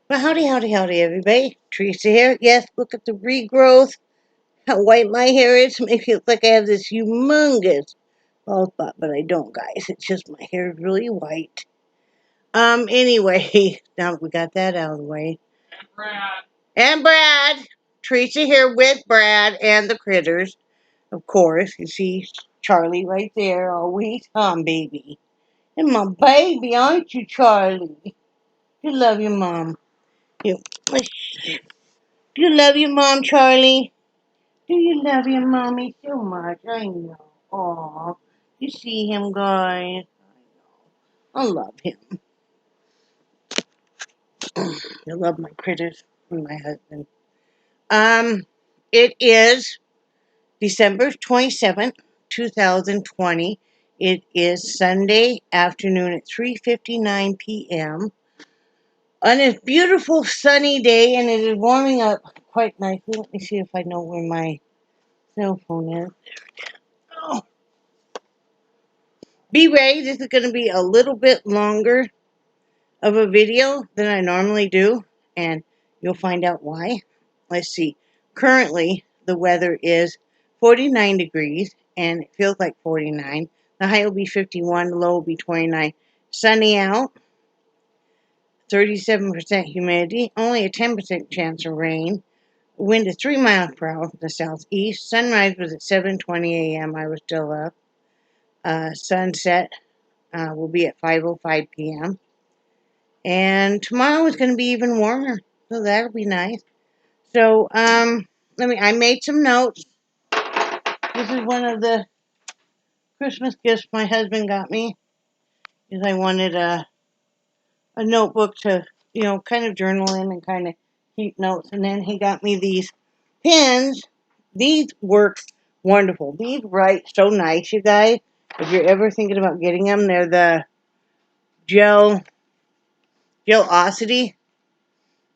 Well, howdy, howdy, howdy, everybody. Teresa here. Yes, look at the regrowth. How white my hair is. Makes it look like I have this humongous bald spot, but I don't, guys. It's just my hair is really white. Anyway, now we got that out of the way. And Brad. Teresa here with Brad and the critters, of course. You see Charlie right there, always baby. And my baby, aren't you, Charlie? You love your mom. You, you love your mom, Charlie. Do you love your mommy so much? I know. Aw. You see him, guys? I love him. I love my critters and my husband. It is December 27th, 2020. It is Sunday afternoon at 3:59 p.m. on a beautiful sunny day, and it is warming up quite nicely. Let me see if I know where my cell phone is. Oh. Be ready. This is going to be a little bit longer of a video than I normally do, and you'll find out why. Let's see. Currently, the weather is 49 degrees, and it feels like 49. The high will be 51, the low will be 29. Sunny out, 37% humidity, only a 10% chance of rain. Wind is 3 miles per hour from the southeast. Sunrise was at 7:20 a.m. I was still up. Sunset will be at 5:05 p.m. And tomorrow is going to be even warmer, so that'll be nice. So, I made some notes. This is one of the Christmas gifts my husband got me, is I wanted a notebook to, kind of journal in and kind of keep notes. And then he got me these pens. These work wonderful. These write so nice, you guys. If you're ever thinking about getting them, they're the Gelosity.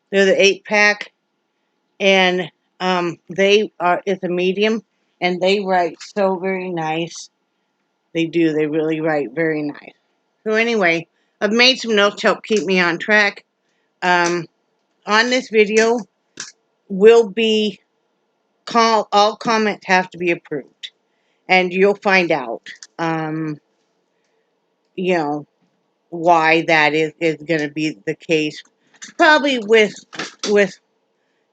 They're the 8-pack, and it's a medium, and they write so very nice. They do. They really write very nice. So anyway, I've made some notes to help keep me on track. On this video will be all comments have to be approved, and you'll find out, you know, why that is going to be the case. Probably with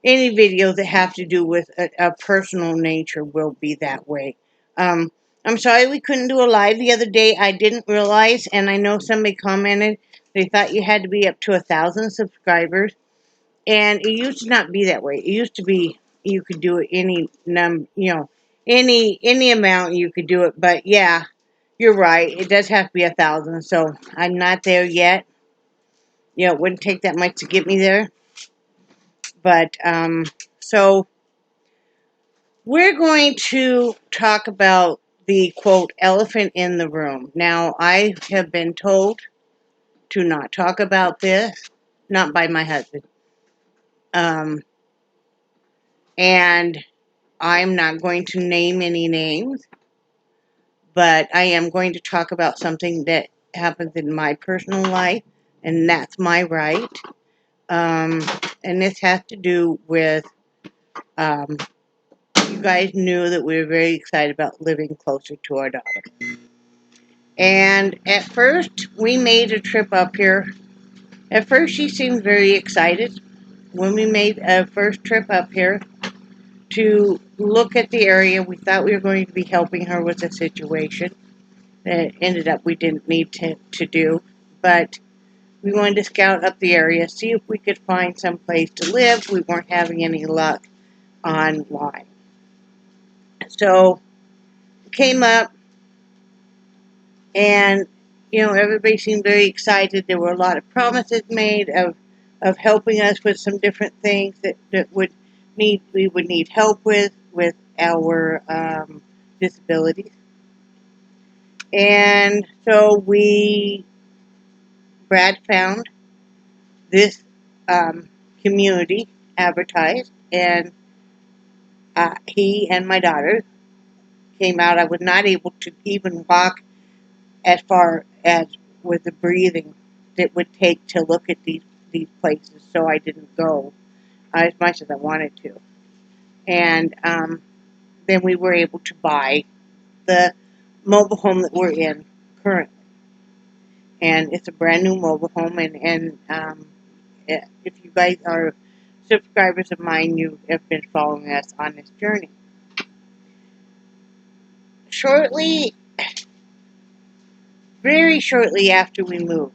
any videos that have to do with a personal nature will be that way. I'm sorry we couldn't do a live the other day. I didn't realize, and I know somebody commented they thought you had to be up to 1,000 subscribers, and it used to not be that way. It used to be you could do it any amount you could do it. But yeah, you're right. It does have to be 1,000. So I'm not there yet. It wouldn't take that much to get me there. But so we're going to talk about the, quote, elephant in the room. Now, I have been told to not talk about this, not by my husband. And I'm not going to name any names, but I am going to talk about something that happens in my personal life, and that's my right. And this has to do with, you guys knew that we were very excited about living closer to our daughter. And at first, we made a trip up here. At first, she seemed very excited when we made a first trip up here to look at the area. We thought we were going to be helping her with a situation that ended up we didn't need to do. But we wanted to scout up the area, see if we could find some place to live. We weren't having any luck online. So we came up, and everybody seemed very excited. There were a lot of promises made of helping us with some different things that we would need help with our disabilities. And so Brad found this community advertised, and he and my daughter came out. I was not able to even walk as far as with the breathing that would take to look at these these places, so I didn't go as much as I wanted to. And then we were able to buy the mobile home that we're in currently. And it's a brand new mobile home, and if you guys are subscribers of mine, you have been following us on this journey. Very shortly after we moved,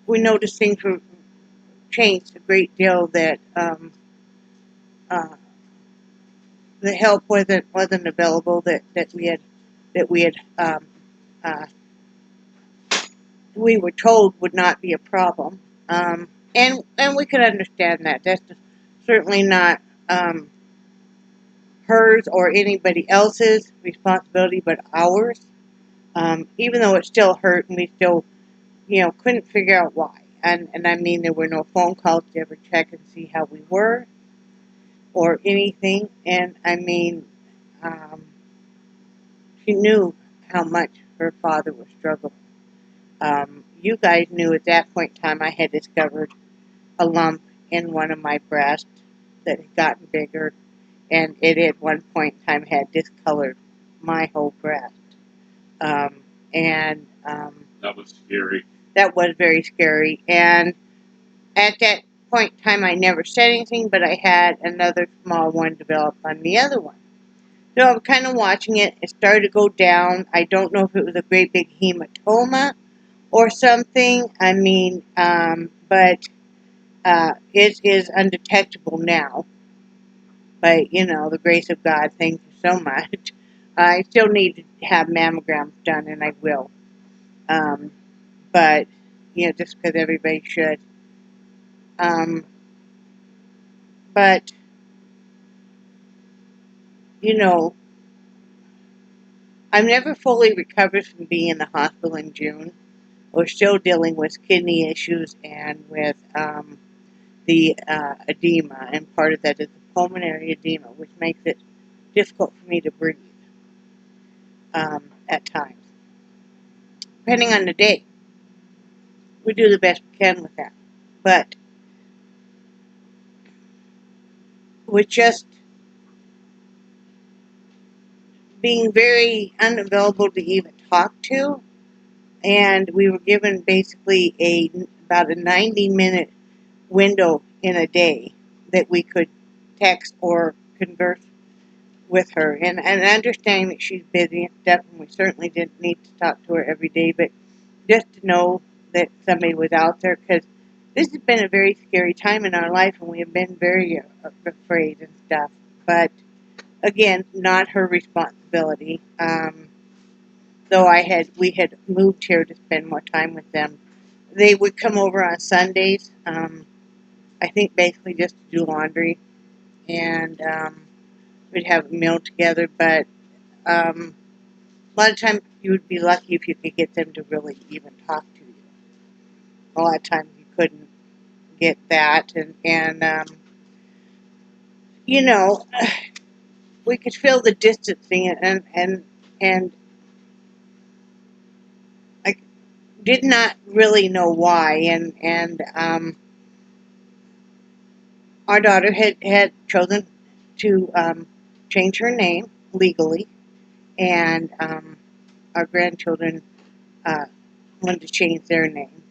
we noticed things were changed a great deal. That the help wasn't available that uh, we were told would not be a problem. And we could understand that. That's certainly not hers or anybody else's responsibility, but ours. Even though it still hurt, and we still, couldn't figure out why. And I mean, there were no phone calls to ever check and see how we were or anything. And I mean, she knew how much her father was struggling. You guys knew at that point in time I had discovered a lump in one of my breasts that had gotten bigger, and it at one point in time had discolored my whole breast. And That was scary. That was very scary. And at that point in time, I never said anything, but I had another small one develop on the other one. So I'm kind of watching it. It started to go down. I don't know if it was a great big hematoma or something. I mean, but it is undetectable now. By, the grace of God, thank you so much. I still need to have mammograms done, and I will. But, just because everybody should. But, I've never fully recovered from being in the hospital in June. We're still dealing with kidney issues and with the edema, and part of that is the pulmonary edema, which makes it difficult for me to breathe at times. Depending on the day, we do the best we can with that. But with just being very unavailable to even talk to, and we were given basically about a 90-minute window in a day that we could text or converse with her, and understanding that she's busy and stuff, and we certainly didn't need to talk to her every day, but just to know that somebody was out there, because this has been a very scary time in our life, and we have been very afraid and stuff. But again, not her responsibility. Though we had moved here to spend more time with them. They would come over on Sundays. I think basically just to do laundry, and we'd have a meal together. But a lot of times you would be lucky if you could get them to really even talk to you. A lot of times you couldn't get that, and we could feel the distancing, and I did not really know why, and our daughter had chosen to change her name legally, and our grandchildren wanted to change their name.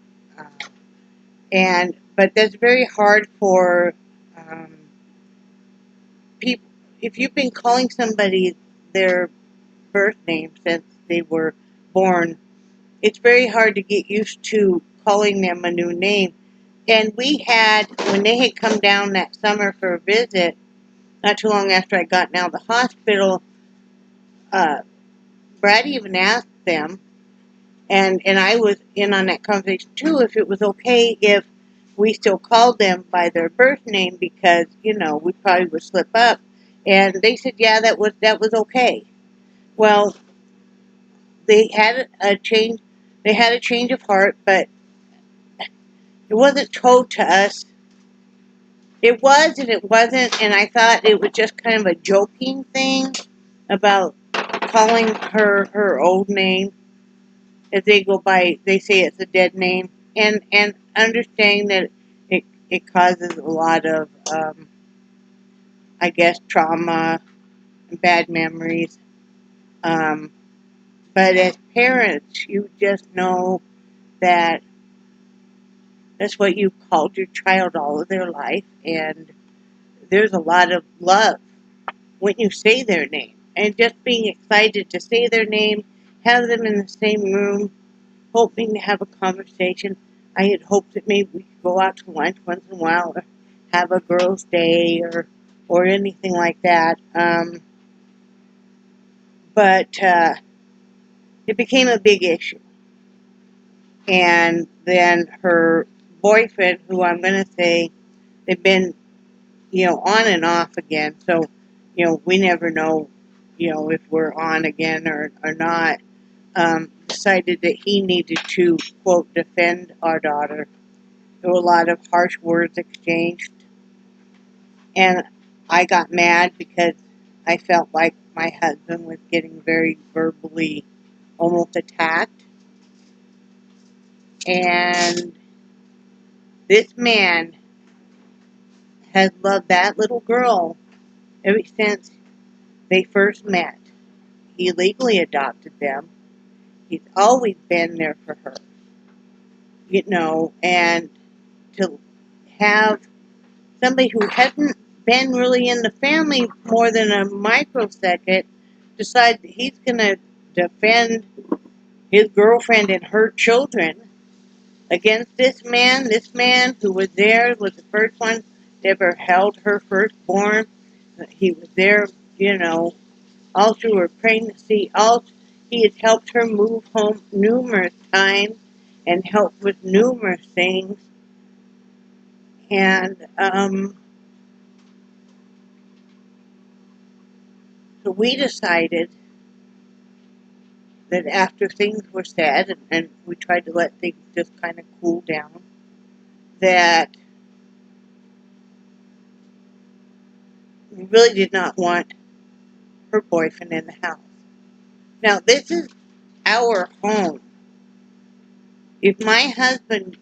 But that's very hard for people. If you've been calling somebody their birth name since they were born, it's very hard to get used to calling them a new name. And when they had come down that summer for a visit, not too long after I got out of the hospital, Brad even asked them, and I was in on that conversation too, if it was okay if we still called them by their birth name, because, we probably would slip up. And they said, yeah, that was okay. Well, they had a change of heart, but it wasn't told to us. It was and it wasn't, and I thought it was just kind of a joking thing about calling her old name. if they go by, they say it's a dead name, and understanding that it causes a lot of, I guess, trauma and bad memories. Um, but as parents, you just know that that's what you called your child all of their life, and there's a lot of love when you say their name, and just being excited to say their name, have them in the same room, hoping to have a conversation. I had hoped that maybe we could go out to lunch once in a while, or have a girls' day, or anything like that. But it became a big issue, and then her boyfriend, who I'm going to say they've been, on and off again. So, we never know, if we're on again or not. Decided that he needed to, quote, defend our daughter. There were a lot of harsh words exchanged. And I got mad because I felt like my husband was getting very verbally almost attacked. And this man has loved that little girl ever since they first met. He legally adopted them. He's always been there for her, and to have somebody who hasn't been really in the family more than a microsecond decide that he's going to defend his girlfriend and her children against this man who was there, was the first one to ever held her firstborn. He was there, all through her pregnancy. All he had helped her move home numerous times and helped with numerous things. And so we decided that after things were said, and we tried to let things just kind of cool down, that we really did not want her boyfriend in the house. Now, this is our home. If my husband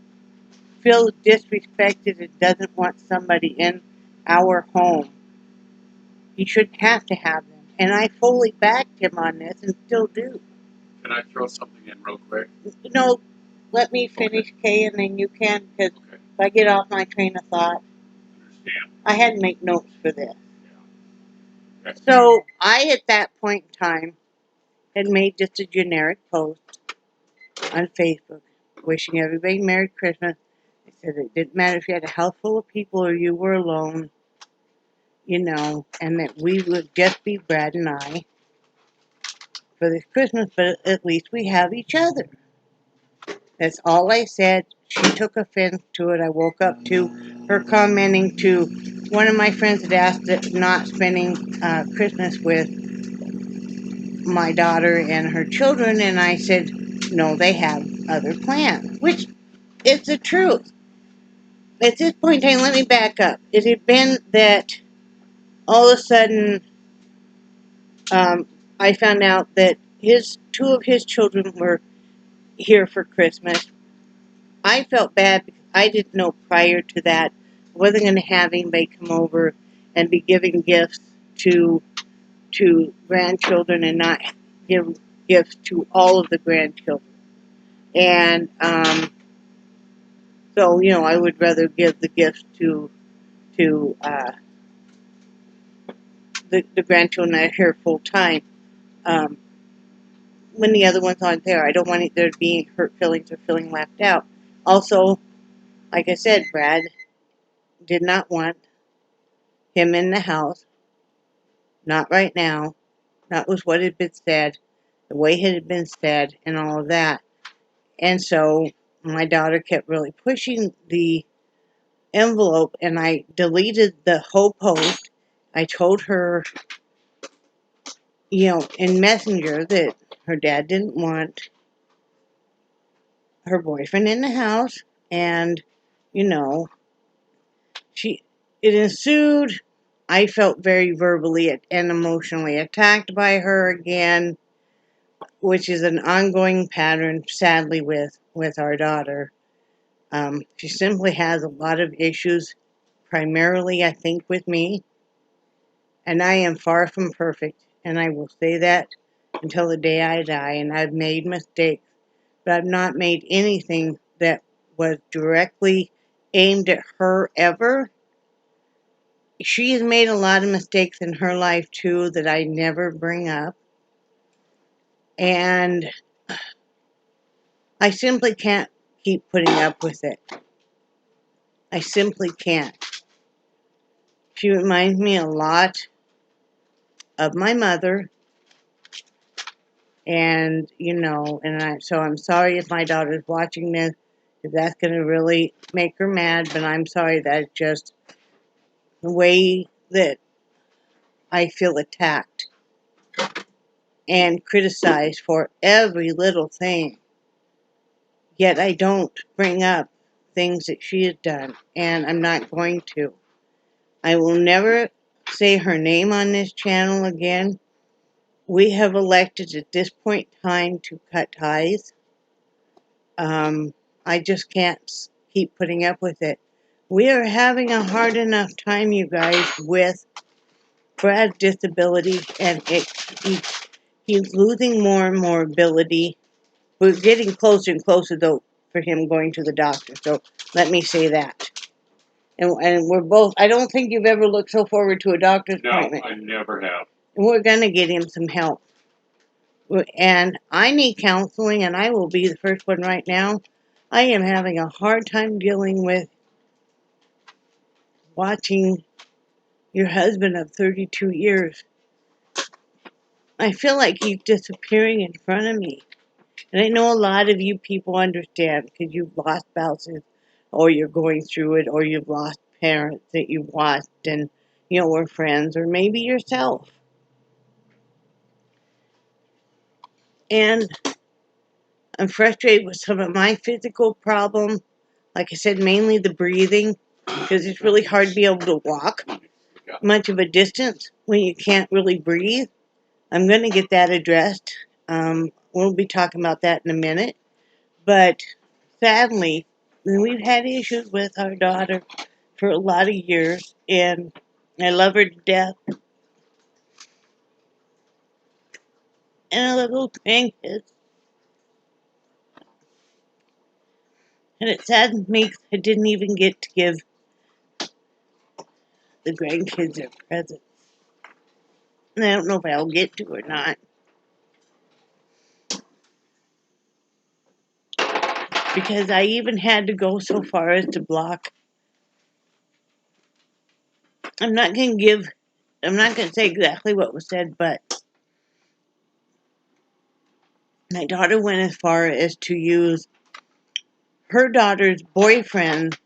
feels disrespected and doesn't want somebody in our home, he shouldn't have to have them. And I fully backed him on this and still do. Can I throw something in real quick? Let me finish, Kay, and then you can, because if I get off my train of thought, Understand. I had to make notes for this. Yeah. Okay. So I, at that point in time, had made just a generic post on Facebook wishing everybody Merry Christmas. I said it didn't matter if you had a house full of people or you were alone, and that we would just be Brad and I for this Christmas, but at least we have each other. That's all I said. She took offense to it. I woke up to her commenting to one of my friends had asked that not spending Christmas with my daughter and her children, and I said, no, they have other plans, which is the truth. At this point in time, let me back up. It had been that all of a sudden I found out that two of his children were here for Christmas. I felt bad because I didn't know prior to that I wasn't going to have anybody come over and be giving gifts to grandchildren and not give gifts to all of the grandchildren. And so, I would rather give the gifts to the grandchildren that are here full time. Um, when the other ones aren't there, I don't want there to be hurt feelings or feeling left out. Also, like I said, Brad did not want him in the house. Not right now. That was what had been said, the way it had been said, and all of that. And so my daughter kept really pushing the envelope, and I deleted the whole post. I told her, in Messenger that her dad didn't want her boyfriend in the house, and, she it ensued. I felt very verbally and emotionally attacked by her again. which is an ongoing pattern, sadly, with our daughter. She simply has a lot of issues, primarily, I think, with me, and I am far from perfect, and I will say that until the day I die, and I've made mistakes, but I've not made anything that was directly aimed at her ever. She has made a lot of mistakes in her life, too, that I never bring up, and I simply can't keep putting up with it. I simply can't. She reminds me a lot of my mother, and so I'm sorry if my daughter's watching this, if that's going to really make her mad, but I'm sorry, that's just the way that I feel attacked and criticized for every little thing. Yet I don't bring up things that she has done, and I'm not going to. I will never say her name on this channel again. We have elected at this point in time to cut ties. I just can't keep putting up with it. We are having a hard enough time, you guys, with Brad's disability, and he's losing more and more ability. We're getting closer and closer, though, for him going to the doctor. So let me say that. And we're both, I don't think you've ever looked so forward to a doctor's appointment. No, I never have. And we're going to get him some help. And I need counseling, and I will be the first one right now. I am having a hard time dealing with watching your husband of 32 years. I feel like he's disappearing in front of me. And I know a lot of you people understand because you've lost spouses, or you're going through it, or you've lost parents that you've lost and, were friends, or maybe yourself. And I'm frustrated with some of my physical problems. Like I said, mainly the breathing, because it's really hard to be able to walk much of a distance when you can't really breathe. I'm going to get that addressed. We'll be talking about that in a minute. But sadly, we've had issues with our daughter for a lot of years, and I love her to death. And I love those grandkids. And it saddens me because I didn't even get to give the grandkids their presents. And I don't know if I'll get to or not. Because I even had to go so far as to block. I'm not going to say exactly what was said, but my daughter went as far as to use her daughter's boyfriend,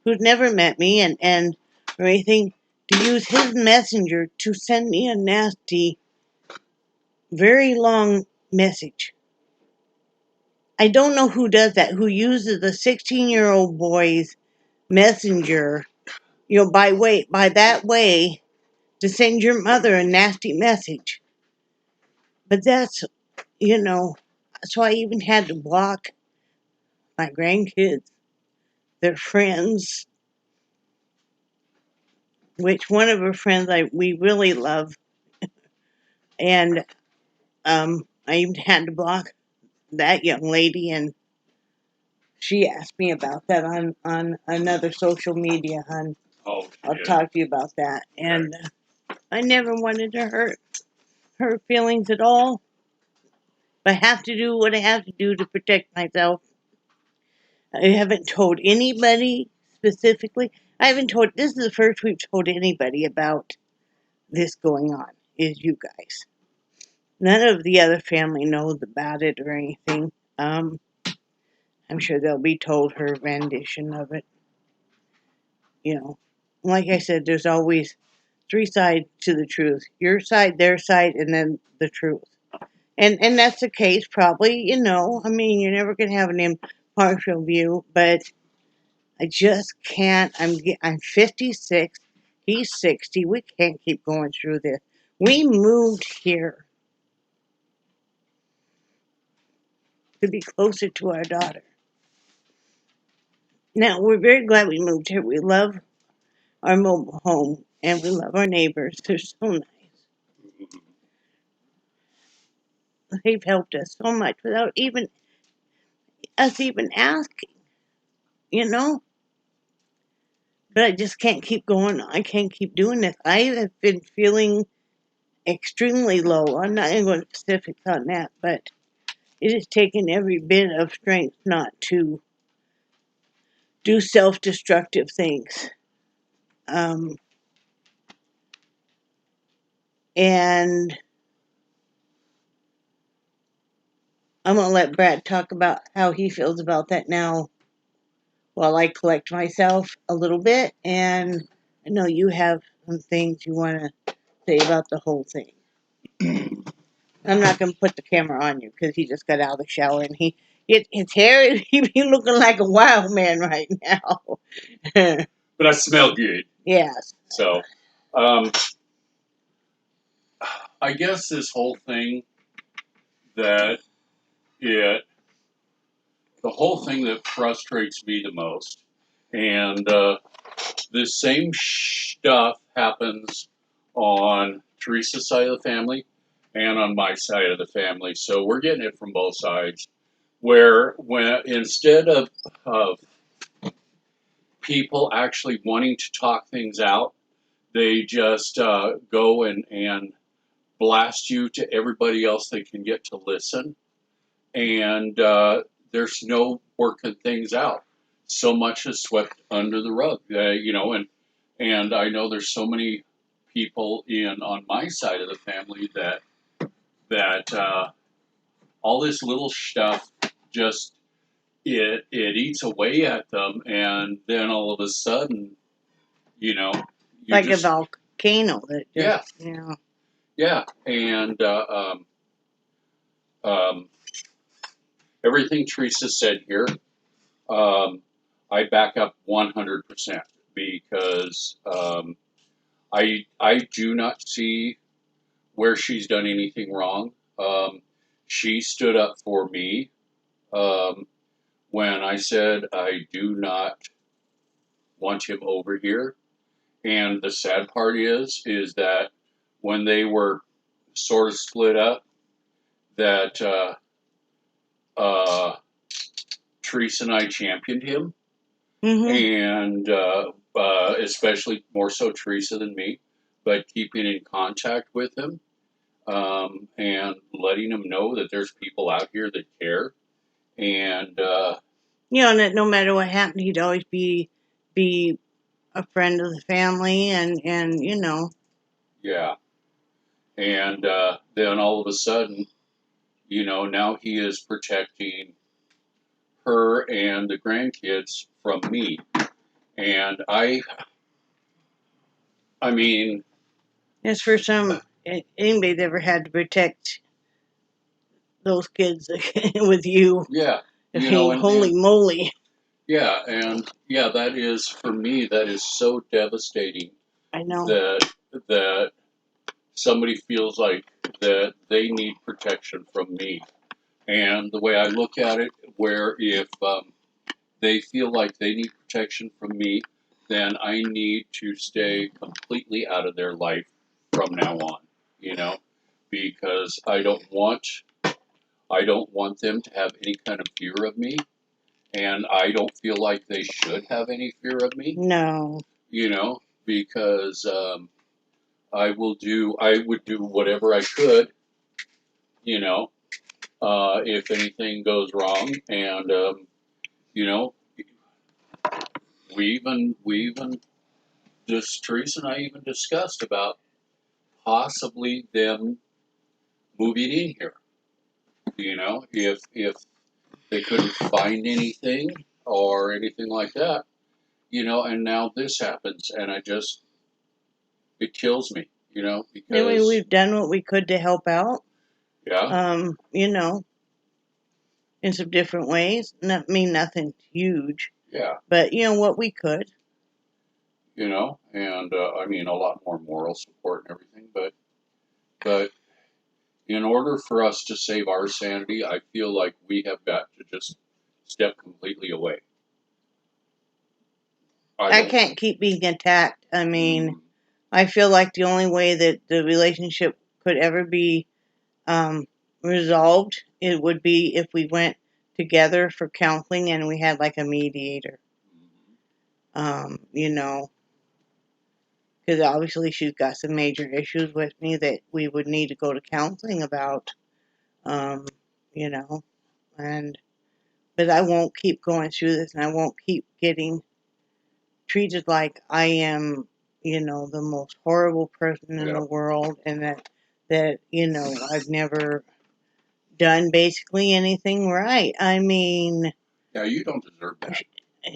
who's never met me and or anything, to use his messenger to send me a nasty, very long message. I don't know who does that, who uses a 16-year-old boy's messenger, by that way, to send your mother a nasty message. But that's, so I even had to block my grandkids, their friends, which one of her friends we really love, and I even had to block that young lady, and she asked me about that on another social media, hon. Oh, I'll yeah. talk to you about that. And I never wanted to hurt her feelings at all. But I have to do what I have to do to protect myself. I haven't told anybody specifically. This is the first we've told anybody about this going on, is you guys. None of the other family knows about it or anything. I'm sure they'll be told her rendition of it. Like I said, there's always three sides to the truth. Your side, their side, and then the truth. And that's the case probably, you're never going to have an impartial view, but I just can't. I'm 56. He's 60. We can't keep going through this. We moved here to be closer to our daughter. Now, we're very glad we moved here. We love our mobile home, and we love our neighbors. They're so nice. They've helped us so much without even us even asking, you know? But I just can't keep going. I can't keep doing this. I have been feeling extremely low. I'm not going to go into specifics on that, but it has taken every bit of strength not to do self-destructive things. And I'm going to let Brad talk about how he feels about that now while I collect myself a little bit. And I know you have some things you want to say about the whole thing. I'm not going to put the camera on you because he just got out of the shower and his hair, he be looking like a wild man right now. But I smell good. Yes. So, I guess this whole thing that the whole thing that frustrates me the most, and this same stuff happens on Teresa's side of the family and on my side of the family. So we're getting it from both sides. Where when instead of people actually wanting to talk things out, they just go and blast you to everybody else they can get to listen, and there's no working things out. So much is swept under the rug, and I know there's so many people on my side of the family that all this little stuff just it eats away at them, and then all of a sudden, you know, you like just, a volcano that just, yeah, and everything Teresa said here, I back up 100% because I do not see where she's done anything wrong. She stood up for me when I said I do not want him over here. And the sad part is that when they were sort of split up, that Teresa and I championed him, and especially more so Teresa than me, but keeping in contact with him and letting him know that there's people out here that care, and and that no matter what happened, he'd always be a friend of the family, and yeah, and then all of a sudden, now he is protecting her and the grandkids from me, and I mean, as for some anybody that ever had to protect those kids with you, yeah, holy moly. Yeah, and yeah, that is for me. That is so devastating. I know that somebody feels like that they need protection from me, and the way I look at it, where if they feel like they need protection from me, then I need to stay completely out of their life from now on. Because I don't want them to have any kind of fear of me. And I don't feel like they should have any fear of me. No. Because I would do whatever I could, if anything goes wrong. And, we even just, Teresa and I even discussed about possibly them moving in here, if they couldn't find anything or anything like that. And now this happens, and it kills me, because anyway, we've done what we could to help out. Yeah. In some different ways. Nothing huge. Yeah. But what we could. And a lot more moral support and everything, but in order for us to save our sanity, I feel like we have got to just step completely away. I can't keep being attacked. I mean, I feel like the only way that the relationship could ever be resolved, it would be if we went together for counseling and we had like a mediator. You know, because obviously she's got some major issues with me that we would need to go to counseling about. You know, but I won't keep going through this, and I won't keep getting treated like I am, the most horrible person in the world, and that I've never done basically anything right. I mean, yeah, you don't deserve that.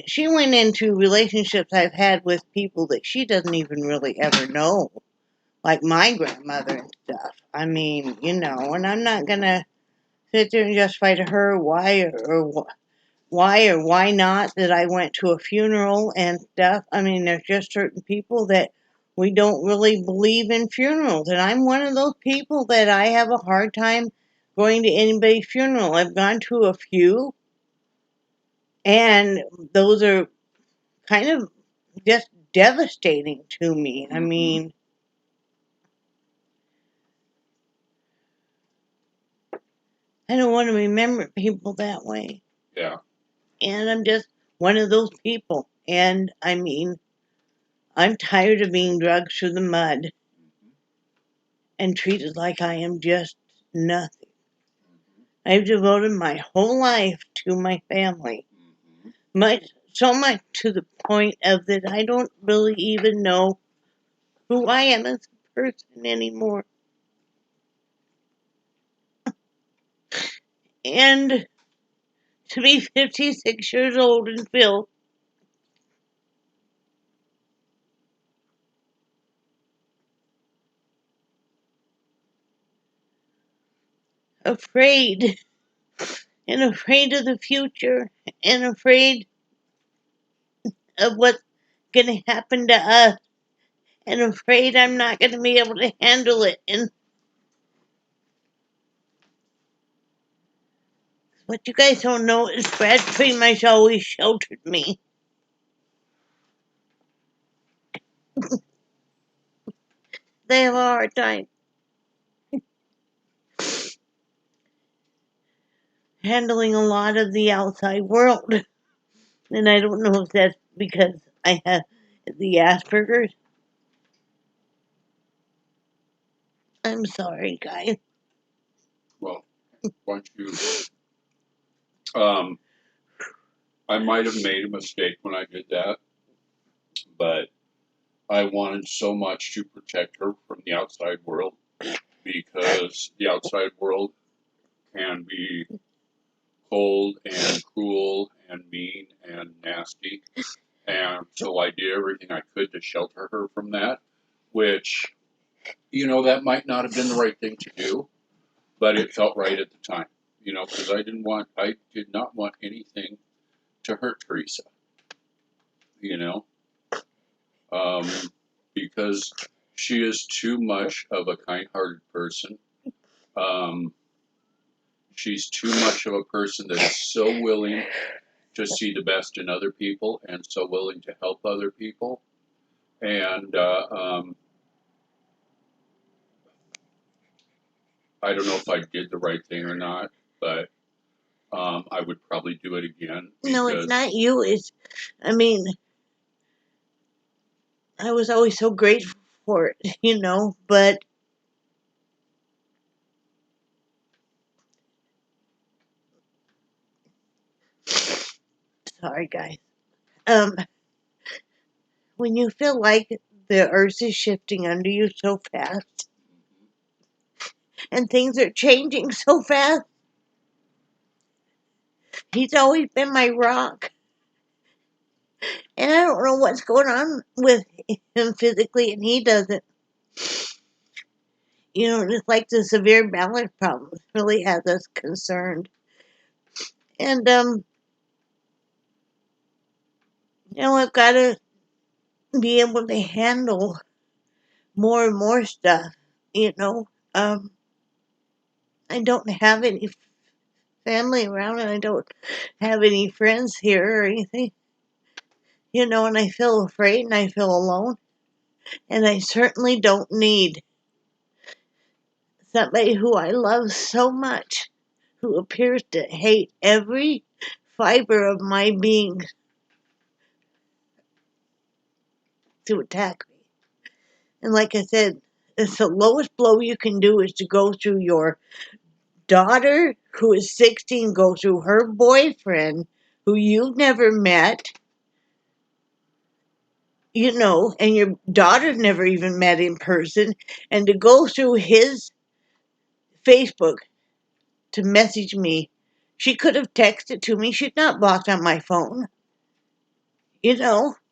She went into relationships I've had with people that she doesn't even really ever know, like my grandmother and stuff. I mean, and I'm not gonna sit there and justify to her why or why not that I went to a funeral and stuff. I mean, there's just certain people that we don't really believe in funerals, and I'm one of those people that I have a hard time going to anybody's funeral. I've gone to a few, and those are kind of just devastating to me. I mean, I don't want to remember people that way. Yeah. And I'm just one of those people. And I mean, I'm tired of being dragged through the mud and treated like I am just nothing. I've devoted my whole life to my family. So much to the point of that I don't really even know who I am as a person anymore. And to be 56 years old and feel afraid and afraid of the future and afraid of what's going to happen to us and afraid I'm not going to be able to handle it. And what you guys don't know is Brad pretty much always sheltered me. They have a hard time handling a lot of the outside world. And I don't know if that's because I have the Asperger's. I'm sorry, guys. Well, once you, I might have made a mistake when I did that, but I wanted so much to protect her from the outside world because the outside world can be cold and cruel and mean and nasty. And so I did everything I could to shelter her from that, which, that might not have been the right thing to do, but it felt right at the time, because I did not want anything to hurt Theresa, you know, um, because she is too much of a kind-hearted person. Um, she's too much of a person that is so willing to see the best in other people and so willing to help other people. And I don't know if I did the right thing or not, but I would probably do it again. No, it's not you. I mean, I was always so grateful for it, but sorry, guys. When you feel like the earth is shifting under you so fast and things are changing so fast, he's always been my rock. And I don't know what's going on with him physically, and he doesn't. Just like the severe balance problems really has us concerned. And, I've got to be able to handle more and more stuff, you know. I don't have any family around, and I don't have any friends here or anything. And I feel afraid and I feel alone. And I certainly don't need somebody who I love so much, who appears to hate every fiber of my being, to attack me. And like I said, it's the lowest blow you can do is to go through your daughter, who is 16, go through her boyfriend, who you've never met, and your daughter's never even met in person, and to go through his Facebook to message me. She could have texted to me. She's not blocked on my phone.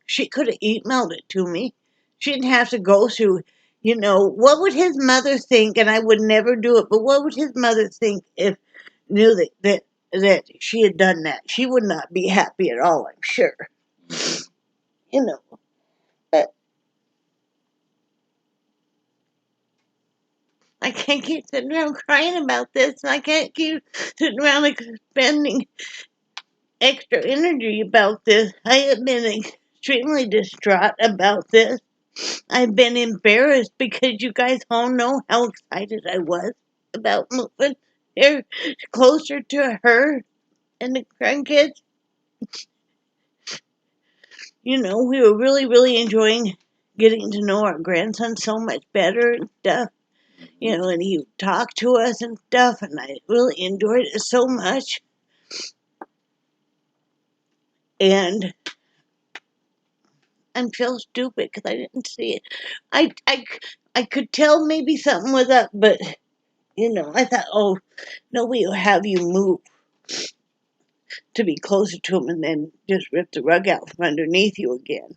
She could have emailed it to me. She didn't have to go through, what would his mother think? And I would never do it, but what would his mother think if knew that she had done that? She would not be happy at all, I'm sure. But I can't keep sitting around crying about this, and I can't keep sitting around expending extra energy about this. I have been extremely distraught about this. I've been embarrassed because you guys all know how excited I was about moving here closer to her and the grandkids. We were really, really enjoying getting to know our grandson so much better and stuff. And he would talk to us and stuff, and I really enjoyed it so much. And I feel stupid because I didn't see it. I could tell maybe something was up, but I thought, oh, nobody will have you move to be closer to him and then just rip the rug out from underneath you again.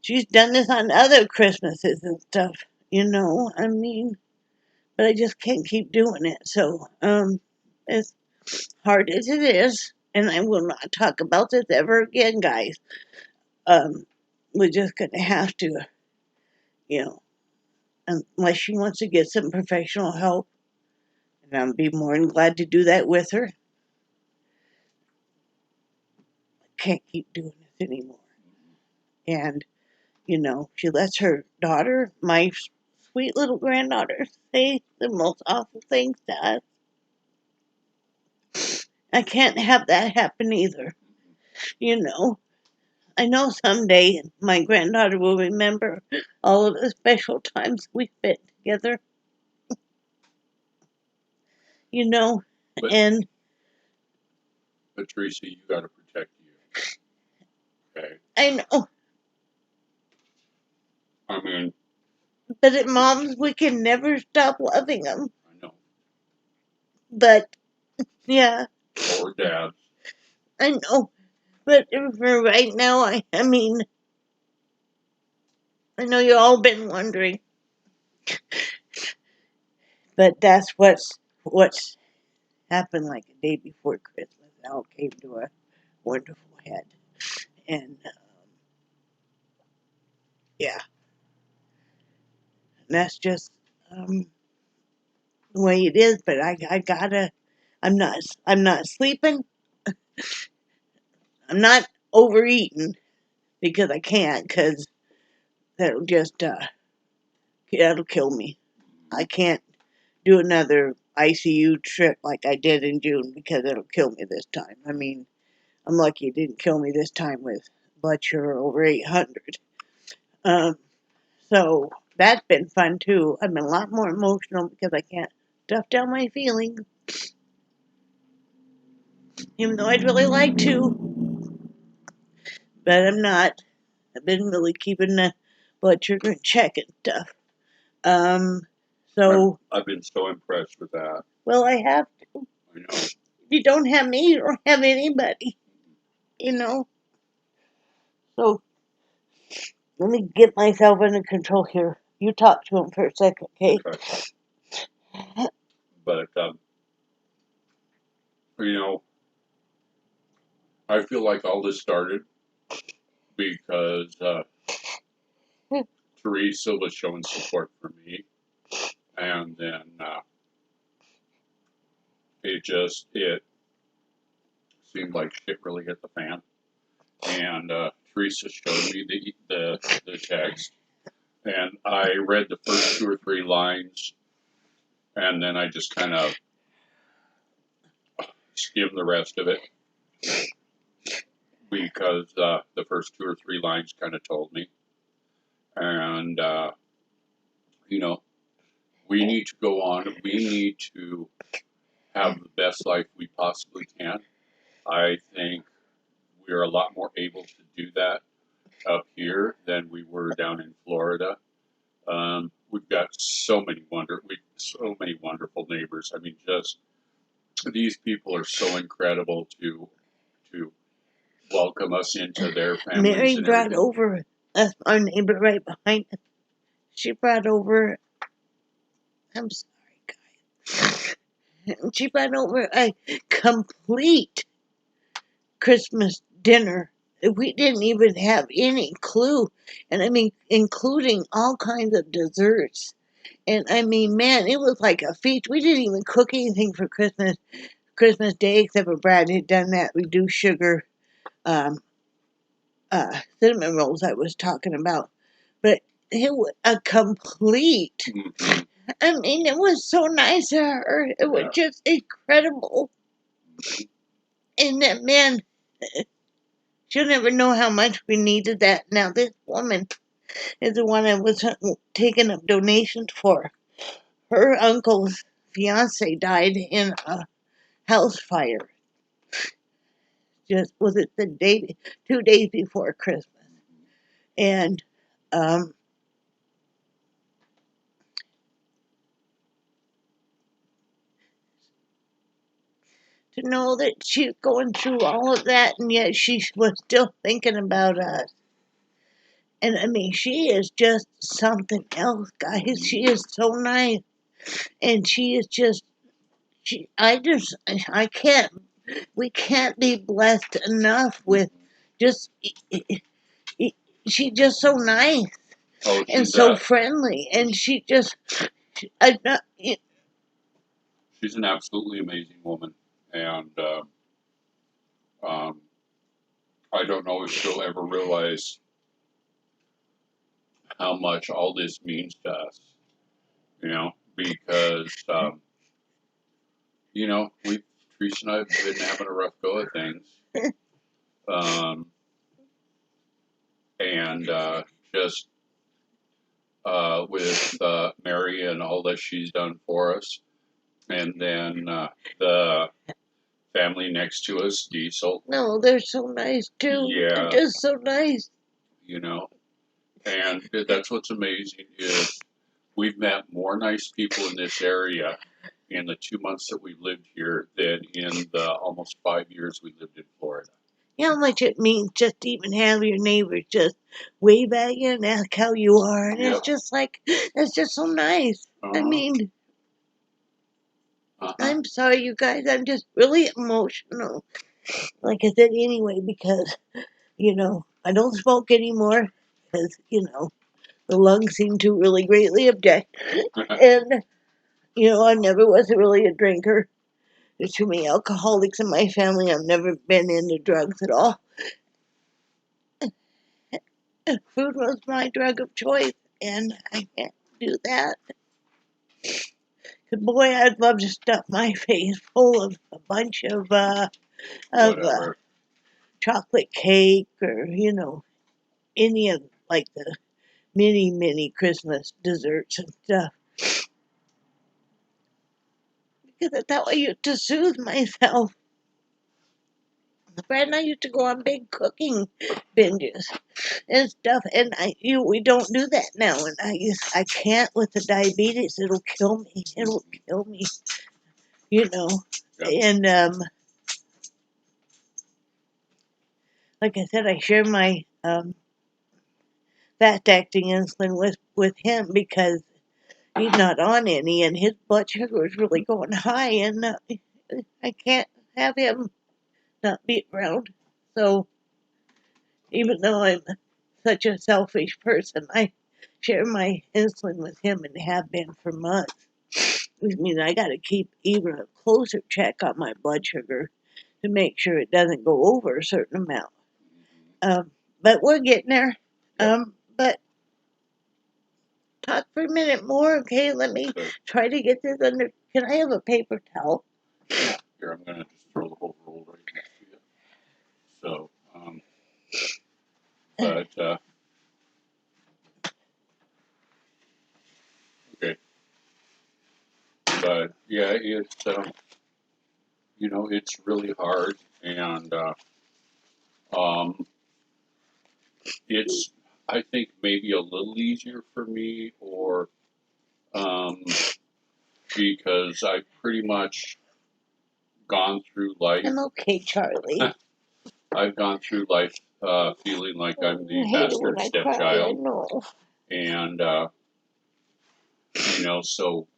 She's done this on other Christmases and stuff, I mean, but I just can't keep doing it. So, as hard as it is, and I will not talk about this ever again, guys. We're just going to have to, you know, unless she wants to get some professional help, and I'll be more than glad to do that with her. I can't keep doing this anymore. And, she lets her daughter, my sweet little granddaughter, say the most awful things to us. I can't have that happen either. I know someday my granddaughter will remember all of the special times we spent together. But, and but Theresa, you got to protect you. Okay. I know. I mean, But at moms, we can never stop loving them. I know. But, yeah. Or dads. I know. But for right now, I mean, I know you all been wondering. But that's what's happened like a day before Christmas. It all came to a wonderful head. And, yeah. And that's just the way it is. But I gotta. I'm not sleeping. I'm not overeating because I can't. Because that'll just that'll kill me. I can't do another ICU trip like I did in June because it'll kill me this time. I mean, I'm lucky it didn't kill me this time with blood sugar over 800. So that's been fun too. I've been a lot more emotional because I can't stuff down my feelings. Even though I'd really like to, but I'm not. I've been really keeping the blood sugar in check and stuff. So I've been so impressed with that. Well, I have to. I know. If you don't have me, you don't have anybody. So let me get myself under control here. You talk to him for a second, okay? Okay. But I feel like all this started because Theresa was showing support for me, and then it seemed like shit really hit the fan. And Theresa showed me the text, and I read the first 2 or 3 lines, and then I just kind of skimmed the rest of it because the first 2 or 3 lines kind of told me. And you know, we need to go on. We need to have the best life we possibly can. I think we are a lot more able to do that up here than we were down in Florida. We've got so many wonderful neighbors. I mean, just these people are so incredible to welcome us into their families. Mary and brought everything. over our neighbor right behind us. She brought over. I'm sorry, guys. She brought over a complete Christmas dinner. We didn't even have any clue, and I mean, including all kinds of desserts. And I mean, man, it was like a feast. We didn't even cook anything for Christmas Day, except for Brad had done that reduced sugar um, cinnamon rolls I was talking about. But it was a complete. Mhm. I mean, it was so nice of her. It was just incredible. And that man, she'll never know how much we needed that. Now, this woman is the one I was taking up donations for. Her uncle's fiance died in a house fire. Just was it the day, 2 days before Christmas, and um, to know that she's going through all of that, and yet she was still thinking about us. And I mean, she is just something else, guys. She is so nice, and she is just she. I can't. We can't be blessed enough with just. She's just so nice and so friendly, and she just. She's an absolutely amazing woman, and I don't know if she'll ever realize how much all this means to us. Because Teresa and I have been having a rough go at things, and just with Mary and all that she's done for us, and then the family next to us, Diesel. No, they're so nice too. Yeah. They're just so nice. And that's what's amazing is we've met more nice people in this area in the 2 months that we've lived here than in the almost 5 years we lived in Florida. You know how much it means just to even have your neighbors just wave at you and ask how you are. And it's just like, it's just so nice. I mean, I'm sorry, you guys. I'm just really emotional. Like I said, anyway, because, I don't smoke anymore. Because, the lungs seem to really greatly object. And, I never was really a drinker. There's too many alcoholics in my family. I've never been into drugs at all. Food was my drug of choice, and I can't do that. Boy, I'd love to stuff my face full of a bunch of chocolate cake or, any of like the mini Christmas desserts and stuff. Because that's how I used to soothe myself. Brad and I used to go on big cooking binges and stuff, and we don't do that now. And I can't with the diabetes. It'll kill me. It'll kill me. And like I said, I share my fast-acting insulin with him because he's not on any, and his blood sugar is really going high, and I can't have him not be around. So even though I'm such a selfish person, I share my insulin with him and have been for months. which means I got to keep even a closer check on my blood sugar to make sure it doesn't go over a certain amount. But we're getting there. But talk for a minute more, okay? Let me try to get this under. Can I have a paper towel? Yeah, here, I'm going to just throw the whole roll right next to you. So, okay. But, yeah, it's, it's really hard. And, it's, I think, maybe a little easier for me, or, because I've pretty much gone through life. I'm okay, Charlie. I've gone through life feeling like I'm the bastard stepchild. And, so,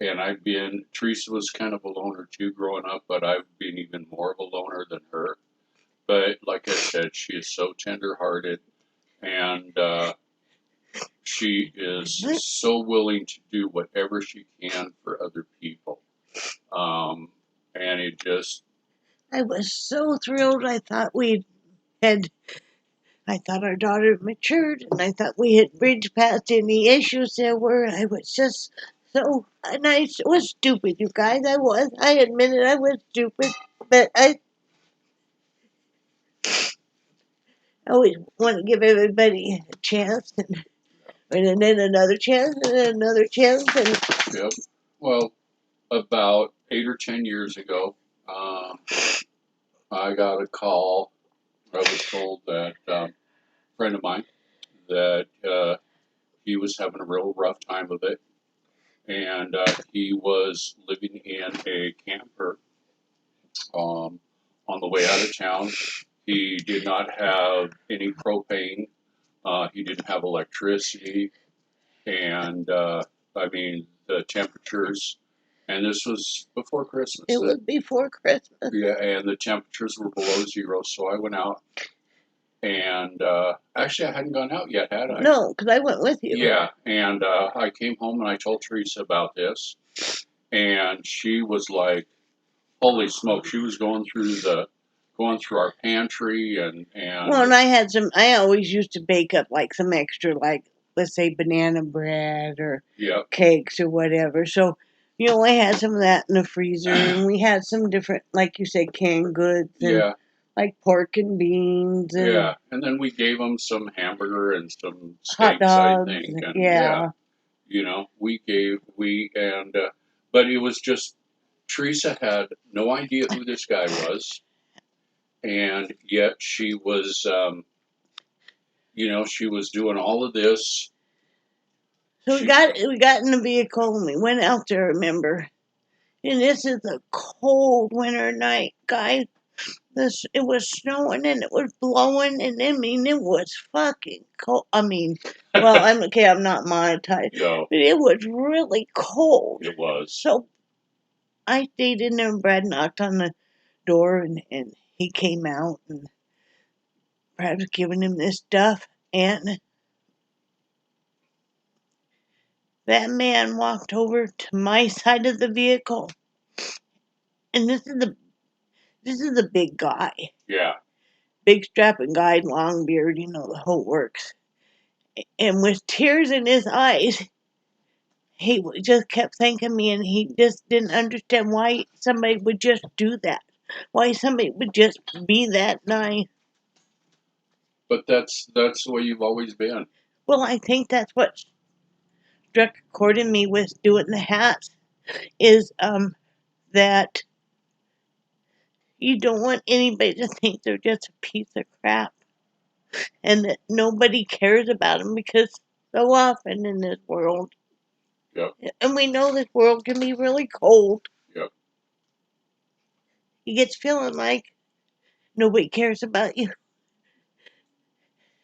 and Theresa was kind of a loner too growing up, but I've been even more of a loner than her. But like I said, she is so tender-hearted, and she is so willing to do whatever she can for other people. And it just... I was so thrilled. I thought our daughter matured, and I thought we had bridged past any issues there were. I was just so, and I was stupid, you guys. I admitted I was stupid, but I always want to give everybody a chance, and then another chance, and then another chance. Yep. Well, about 8 or 10 years ago, I got a call. I was told that a friend of mine that he was having a real rough time of it, and he was living in a camper on the way out of town. He did not have any propane. He didn't have electricity, and the temperatures. And this was before Christmas. It was before Christmas. Yeah, and the temperatures were below zero, so I went out. And actually, I hadn't gone out yet, had I? No, because I went with you. Yeah, and I came home and I told Theresa about this, and she was like, "Holy smoke!" She was going through our pantry and. Well, and I had some. I always used to bake up like some extra, like let's say banana bread or cakes or whatever. So, I had some of that in the freezer, and we had some different, like you said, canned goods. And, like pork and beans. And and then we gave them some hamburger and some hot steaks, dogs, I think. And, but it was just, Theresa had no idea who this guy was, and yet she was, she was doing all of this. So we got in the vehicle and we went out there, remember? And this is a cold winter night, guys. It was snowing and it was blowing, and it was fucking cold. I'm not monetized, but it was really cold. It was. So I stayed in there, and Brad knocked on the door, and he came out, and Brad was giving him this stuff, and that man walked over to my side of the vehicle, and this is a big guy. Yeah. Big strapping guy, long beard, the whole works. And with tears in his eyes, he just kept thanking me, and he just didn't understand why somebody would just do that. Why somebody would just be that nice. But that's the way you've always been. Well, I think that's what struck a chord in me with doing the hats, is that you don't want anybody to think they're just a piece of crap, and that nobody cares about them, because so often in this world, and we know this world can be really cold. Yep. It gets feeling like nobody cares about you.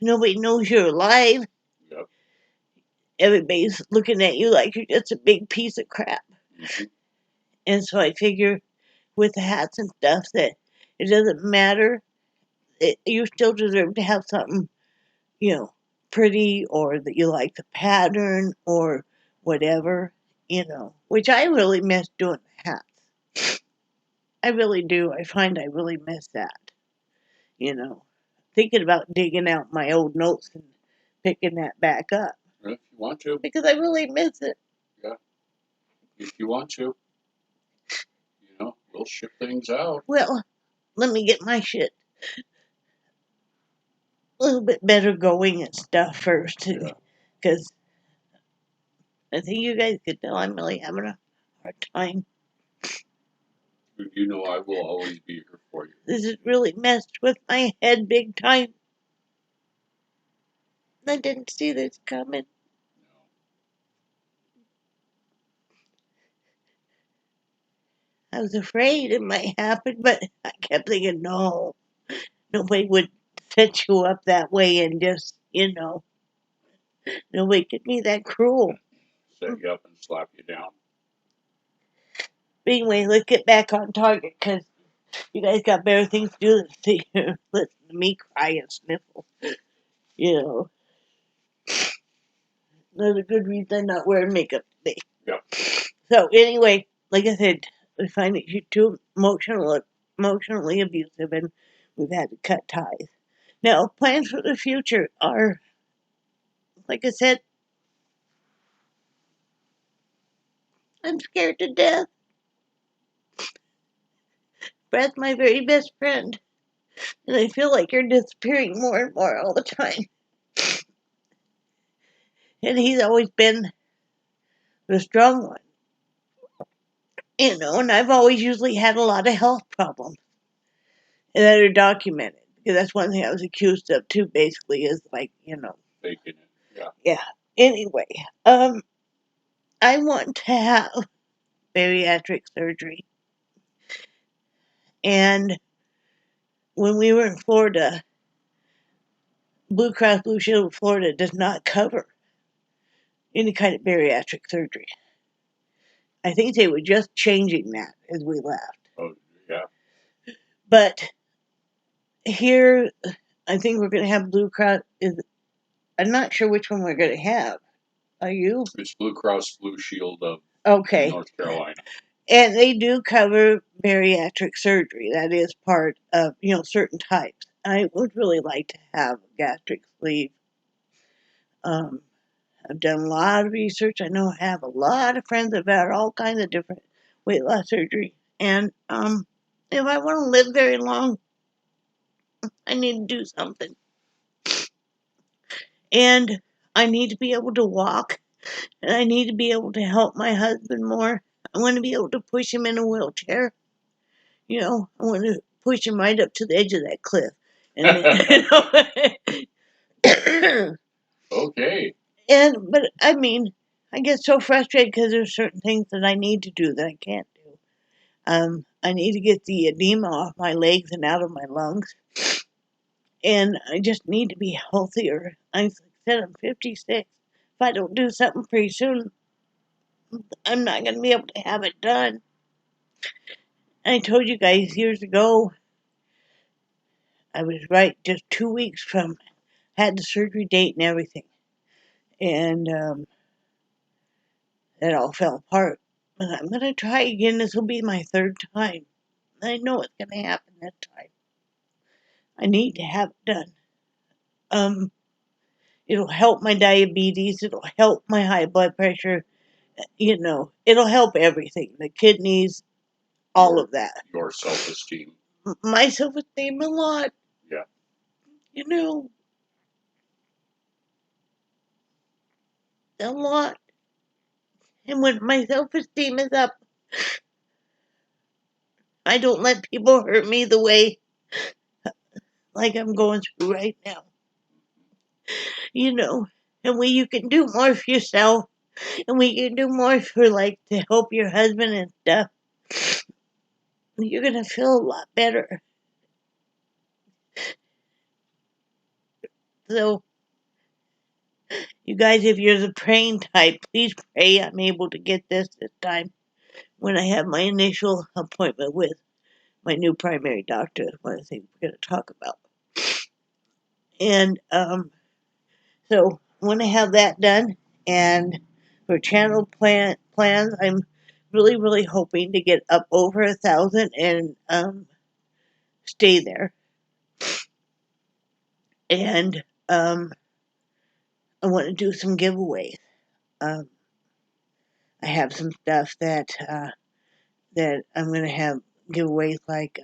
Nobody knows you're alive. Yep. Everybody's looking at you like you're just a big piece of crap. Mm-hmm. And so I figure with the hats and stuff that it doesn't matter. You still deserve to have something, pretty, or that you like the pattern or whatever, which I really miss doing the hats. I really do. I find I really miss that. Thinking about digging out my old notes and picking that back up. If you want to. Because I really miss it. Yeah. If you want to. We'll ship things out. Well, let me get my shit a little bit better going and stuff first. Because I think you guys could tell I'm really having a hard time. I will always be here for you. This has really messed with my head big time. I didn't see this coming. I was afraid it might happen, but I kept thinking, no, nobody would set you up that way and just, nobody could be that cruel. Set you up and slap you down. But anyway, let's get back on target because you guys got better things to do than sit here and listen to me cry and sniffle. Another good reason I'm not wearing makeup today. Yep. So anyway, like I said, we find that you're too emotionally abusive and we've had to cut ties. Now, plans for the future are, like I said, I'm scared to death. Brad's my very best friend, and I feel like you're disappearing more and more all the time. And he's always been the strong one. And I've always usually had a lot of health problems that are documented. Because that's one thing I was accused of too, basically, is faking it. Yeah. Yeah. Anyway, I want to have bariatric surgery. And when we were in Florida, Blue Cross Blue Shield of Florida does not cover any kind of bariatric surgery. I think they were just changing that as we left. Oh, yeah. But here, I think we're going to have Blue Cross. I'm not sure which one we're going to have. Are you? It's Blue Cross Blue Shield of North Carolina. And they do cover bariatric surgery. That is part of, certain types. I would really like to have a gastric sleeve. I've done a lot of research. I know I have a lot of friends that have had all kinds of different weight loss surgery. And if I want to live very long, I need to do something. And I need to be able to walk. And I need to be able to help my husband more. I want to be able to push him in a wheelchair. I want to push him right up to the edge of that cliff. And then, Okay. But I mean, I get so frustrated because there's certain things that I need to do that I can't do. I need to get the edema off my legs and out of my lungs. And I just need to be healthier. I said I'm 56. If I don't do something pretty soon, I'm not going to be able to have it done. I told you guys years ago, I was right just 2 weeks from, had the surgery date and everything. And it all fell apart. But I'm going to try again. This will be my third time. I know it's going to happen this time. I need to have it done. It'll help my diabetes. It'll help my high blood pressure. It'll help everything. The kidneys, all of that. Your self-esteem. My self-esteem a lot. Yeah. A lot. And when my self-esteem is up, I don't let people hurt me the way like I'm going through right now. And when you can do more for yourself, and we can do more for to help your husband and stuff, you're gonna feel a lot better. So, you guys, if you're the praying type, please pray I'm able to get this time when I have my initial appointment with my new primary doctor. That's one of the things we're gonna talk about. And so when I have that done, and for channel plans, I'm really, really hoping to get up over 1,000 and stay there. And I want to do some giveaways. Um, I have some stuff that I'm going to have giveaways like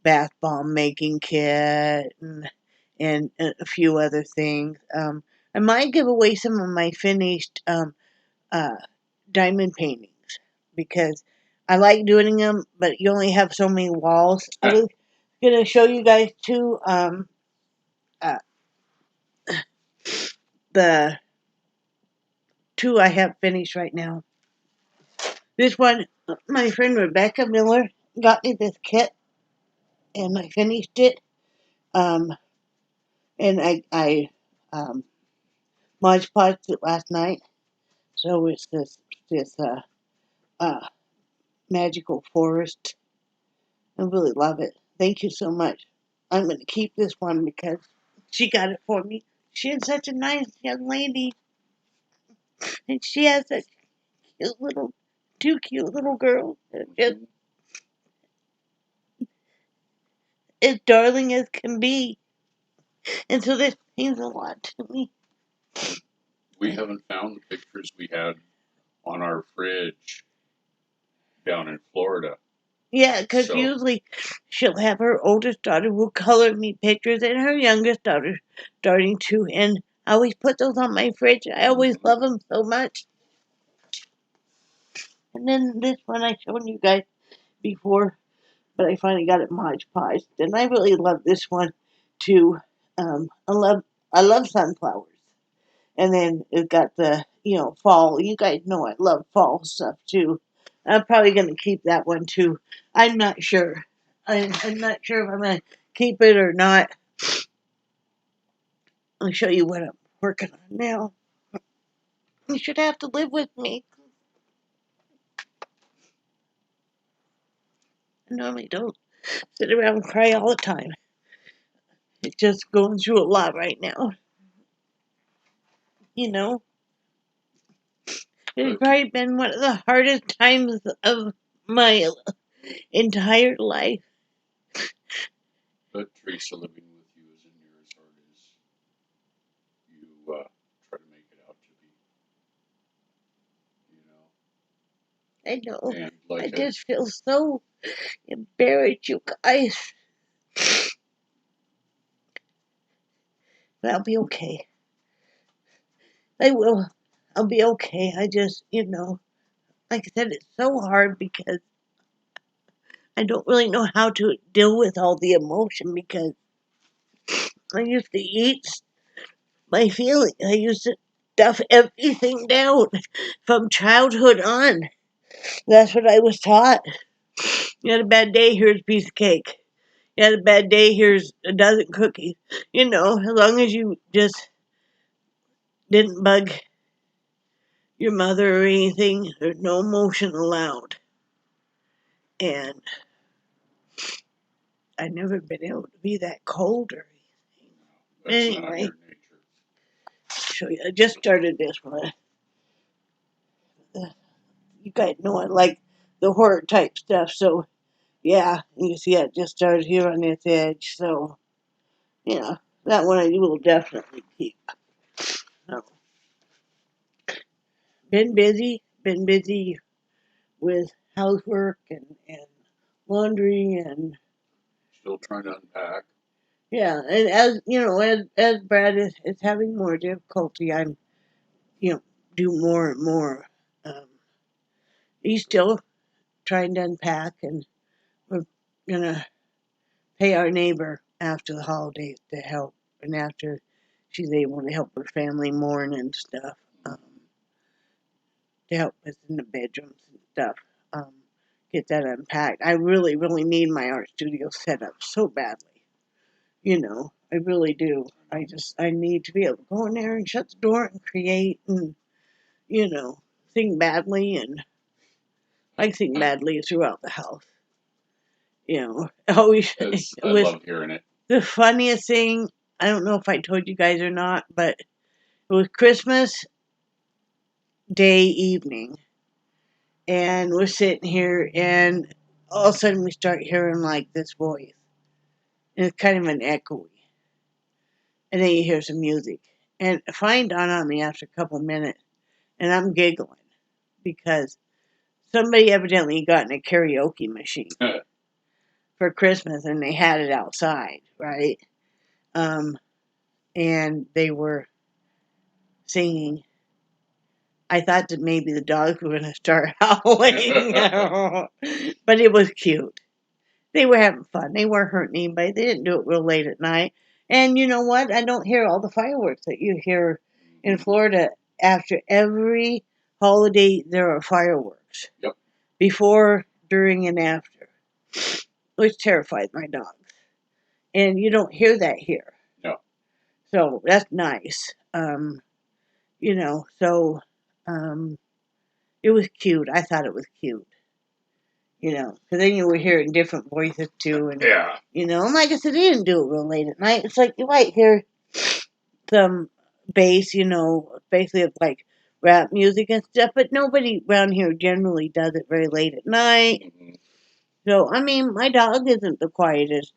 bath bomb making kit and a few other things. I might give away some of my finished uh, diamond paintings because I like doing them, but you only have so many walls. I was going to show you guys two uh, the two I have finished right now. This one, my friend Rebecca Miller got me this kit, and I finished it. Um, and I Mod Podged it last night. So it's this uh, magical forest. I really love it. Thank you so much. I'm going to keep this one because she got it for me. She is such a nice young lady, and she has such two cute little girls. They're just as darling as can be. And so this means a lot to me. We haven't found the pictures we had on our fridge down in Florida. Yeah, because So- usually she'll have her oldest daughter will color me pictures and her youngest daughter starting to. And I always put those on my fridge. I always love them so much. And then this one I showed you guys before, but I finally got it Mod Podged. And I really love this one too. I love sunflowers. And then it got the, fall. You guys know I love fall stuff too. I'm probably going to keep that one too. I'm not sure. I'm not sure if I'm going to keep it or not. I'll show you what I'm working on now. You should have to live with me. I normally don't sit around and cry all the time. It's just going through a lot right now. You know, it's probably been one of the hardest times of my entire life. But Theresa, living with you isn't near as hard as you try to make it out to be. I know. And like I just feel so embarrassed, you guys. But I'll be okay. I will. I'll be okay. I just, like I said, it's so hard because I don't really know how to deal with all the emotion because I used to eat my feelings. I used to stuff everything down from childhood on. That's what I was taught. You had a bad day, here's a piece of cake. You had a bad day, here's a dozen cookies. As long as you just didn't bug your mother or anything, there's no emotion allowed. And I've never been able to be that cold or anything. That's not Anyway, your nature. show you. I just started this one. You guys know I like the horror type stuff, so yeah, you see I just started here on this edge, so that one I will definitely keep. So, been busy with housework and laundry and Still trying to unpack. yeah, and as Brad is having more difficulty, I'm do more and more. Um, he's still trying to unpack, and we're gonna pay our neighbor after the holidays to help, and after she's able to help her family mourn and stuff, to help us in the bedrooms and stuff. Get that unpacked. I really, really need my art studio set up so badly. I really do. I need to be able to go in there and shut the door and create and, sing badly and I sing badly throughout the house. Always I with love hearing it. the funniest thing, I don't know if I told you guys or not, but it was Christmas Day evening And we're sitting here, and all of a sudden we start hearing like this voice. And it's kind of an echoey. And then you hear some music. And it finally dawned on me after a couple minutes, and I'm giggling because somebody evidently got in a karaoke machine for Christmas, and they had it outside, right? Um, and they were singing. I thought that maybe the dogs were going to start howling, but it was cute. They were having fun. They weren't hurting anybody. They didn't do it real late at night. And you know what? I don't hear all the fireworks that you hear in Florida. After every holiday, there are fireworks. Yep. Before, during, and after, which terrified my dogs. And you don't hear that here. No. So that's nice. You know, so it was cute. I thought it was cute. You know, because then you were hearing different voices too, and Yeah. you know, and like I said, they didn't do it real late at night. It's like you might hear some bass, you know, basically of like rap music and stuff, but nobody around here generally does it very late at night. Mhm. So I mean, my dog isn't the quietest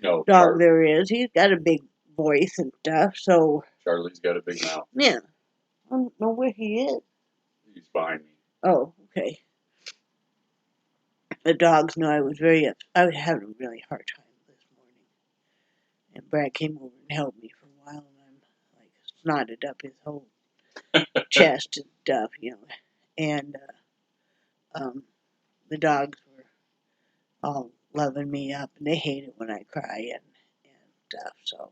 No, dog there is. He's got a big voice and stuff. So Charlie's got a big mouth. yeah, I don't know where he is. He's behind me. Oh, okay. The dogs know I was I was having a really hard time this morning. And Brad came over and helped me for a while, and I'm like snotted up his whole chest and stuff, you know. And the dogs were all loving me up, and they hate it when I cry and stuff. So,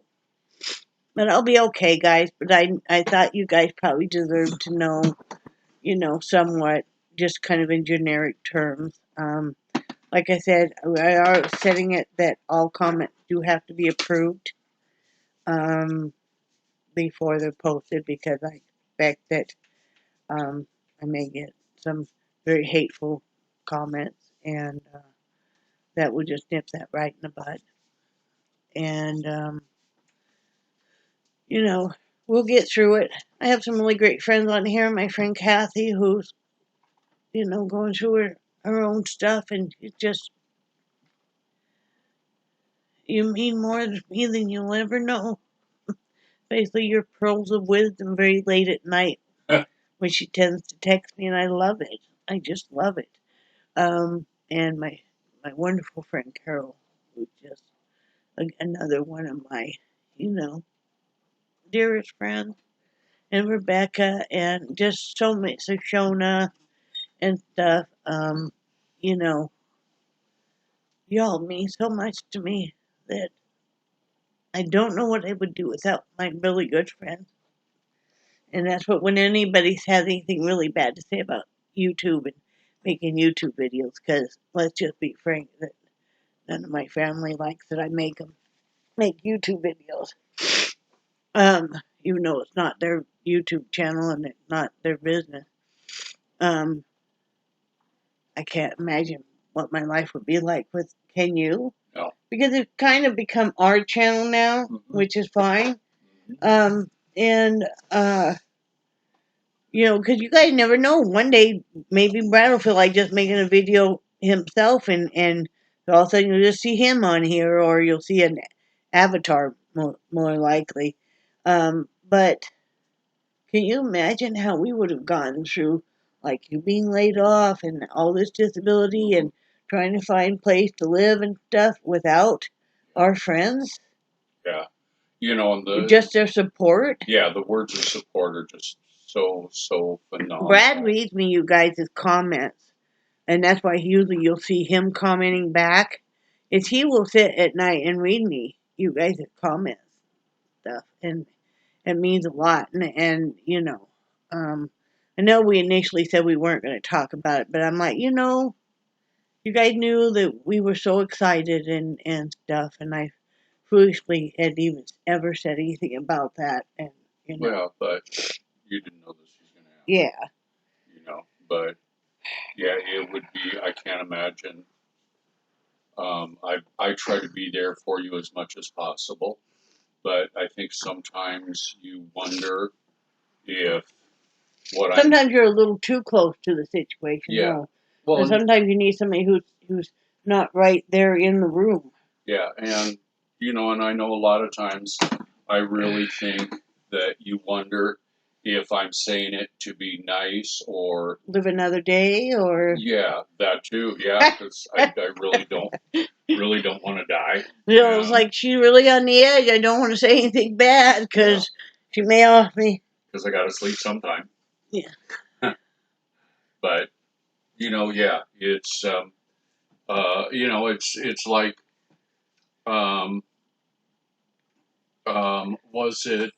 but I'll be okay, guys. But I thought you guys probably deserved to know, you know, somewhat, just kind of in generic terms. Like I said, I are setting it that all comments do have to be approved before they're posted, because I expect that I may get some very hateful comments, and that will just nip that right in the bud. And you know, we'll get through it. I have some really great friends on here. My friend Kathy, who's, you know, going through her own stuff, and it's just, you mean more to me than you'll ever know. Basically, your pearls of wisdom very late at night when she tends to text me, and I love it. I just love it. And my wonderful friend Carol, who's just another one of my, you know, dearest friends, and Rebecca, and just so many, so Shona and stuff. You know, y'all mean so much to me that I don't know what I would do without my really good friends. And that's what, when anybody has anything really bad to say about YouTube and making YouTube videos, because let's just be frank, that none of my family likes that I make YouTube videos. Even though it's not their YouTube channel and it's not their business. Um, I can't imagine what my life would be like with. Can you? No. Because it's kind of become our channel now, which is fine. And you know, because you guys never know. One day, maybe Brad will feel like just making a video himself, and all of a sudden you'll just see him on here, or you'll see an avatar more likely. But can you imagine how we would have gone through, like, you being laid off and all this disability and trying to find place to live and stuff without our friends? Yeah. You know, and just their support. Yeah, the words of support are just so phenomenal. Brad reads me you guys' comments, and that's why usually you'll see him commenting back. Is he will sit at night and read me you guys' comments stuff, and it means a lot. And you know, I know we initially said we weren't going to talk about it, but I'm like, you know, you guys knew that we were so excited and stuff, and I foolishly had even ever said anything about that, and you know. Well, but you didn't know this was going to happen. Yeah. You know, but yeah, it would be. I can't imagine. I try to be there for you as much as possible, but I think sometimes you wonder if Sometimes you're a little too close to the situation. Yeah. No. Well, But sometimes you need somebody who's not right there in the room. yeah, and and I know a lot of times I really think that you wonder if I'm saying it to be nice or Live another day, or yeah, that too. Yeah, because I really don't want to die. It's like she's really on the edge. I don't want to say anything bad because she may off me. Because I got to sleep sometime. Yeah. But yeah, it's it's like was it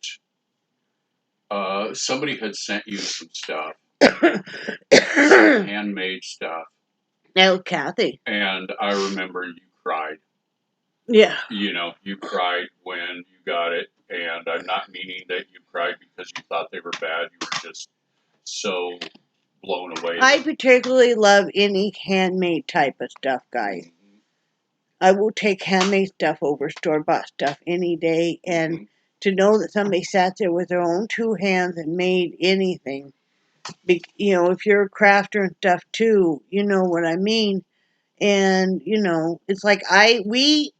somebody had sent you some stuff, some handmade stuff. No, Kathy. And I remember you cried. Yeah. You cried when you got it, and I'm not meaning that you cried because you thought they were bad. You were just so blown away. I particularly love any handmade type of stuff, guys. Mm-hmm. I will take handmade stuff over store-bought stuff any day, and to know that somebody sat there with their own two hands and made anything, if you're a crafter and stuff too, you know what I mean. And it's like we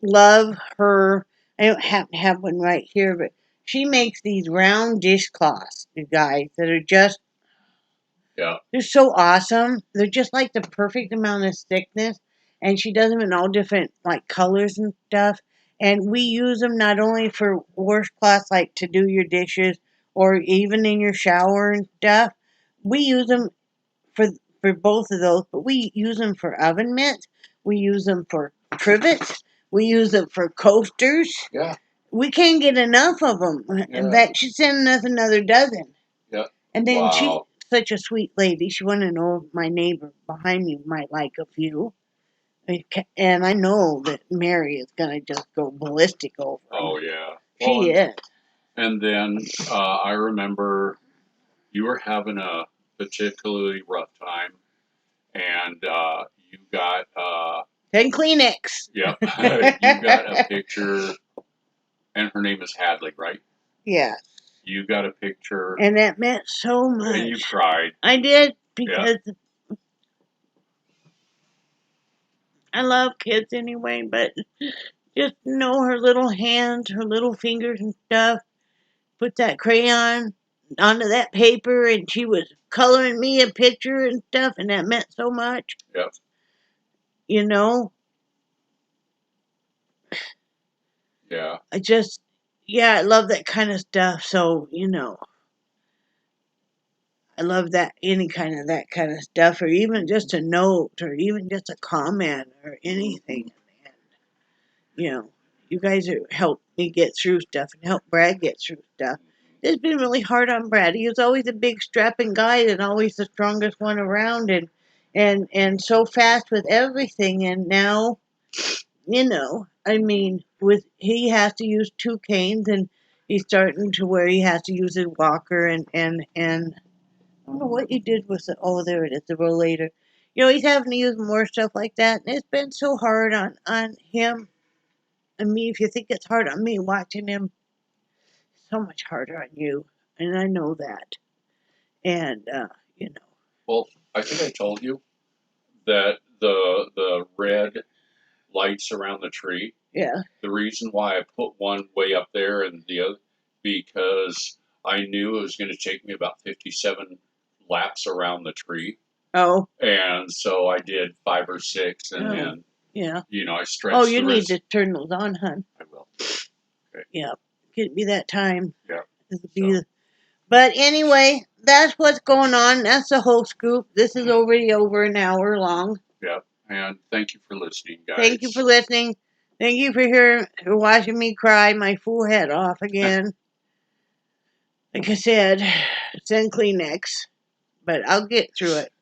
love her. I don't happen to have one right here, but she makes these round dishcloths, you guys, that are just they're so awesome. They're just like the perfect amount of thickness, and she does them in all different like colors and stuff. And we use them not only for washcloths, like to do your dishes, or even in your shower and stuff. We use them for for both of those, but we use them for oven mitts. We use them for trivets. We use them for coasters. Yeah. We can't get enough of them. Yeah. In fact, she's sending us another dozen. Yeah. And then she's such a sweet lady. She wanted to know if my neighbor behind me might like a few. And I know that Mary is going to just go ballistic over them. Oh, yeah. She is. And then I remember you were having a particularly rough time, and you got 10 Kleenex. Yep. You got a picture, and her name is Hadley, right? Yeah. You got a picture. And that meant so much. And you cried. I did, because I love kids anyway, but just know her little hands, her little fingers and stuff, put that crayon onto that paper, and she was coloring me a picture and stuff, and that meant so much. Yep. Yeah. I love that kind of stuff. So, I love that, any kind of that kind of stuff, or even just a note, or even just a comment, or anything. And, you guys have helped me get through stuff and help Brad get through stuff. It's been really hard on Brad. He was always a big strapping guy and always the strongest one around, and so fast with everything. And now, he has to use two canes, and he's starting to where he has to use his walker, and I don't know what you did with the, oh, there it is, the rollator. He's having to use more stuff like that, and it's been so hard on him and me. If you think it's hard on me watching him, so much harder on you, and I know that. And Well, I think I told you that the red lights around the tree. Yeah. The reason why I put one way up there and the other, because I knew it was going to take me about 57 laps around the tree. Oh. And so I did 5 or 6, and then I stretched. Oh, you need to turn those on, hon. I will. Okay. Yeah. Could be that time. Yeah. But anyway, that's what's going on. That's the whole scoop. This is already over an hour long. Yeah. And thank you for listening, guys. Thank you for listening. Thank you for watching me cry my fool head off again. Like I said, send Kleenex. But I'll get through it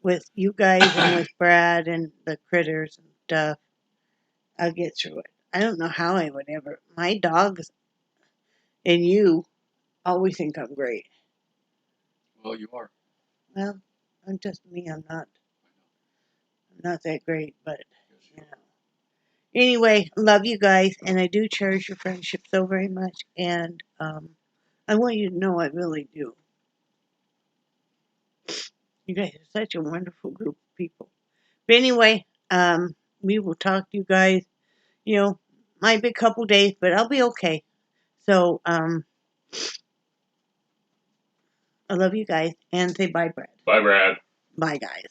with you guys and with Brad and the critters and stuff. I'll get through it. I don't know how I would ever. My dogs and you always think I'm great. Well, you are. Well, I'm just me. I'm not that great, but Anyway, love you guys, and I do cherish your friendship so very much, and I want you to know I really do. You guys are such a wonderful group of people. But anyway, we will talk to you guys. Might be a couple days, but I'll be okay. So, I love you guys and say bye, Brad. Bye, Brad. Bye, guys.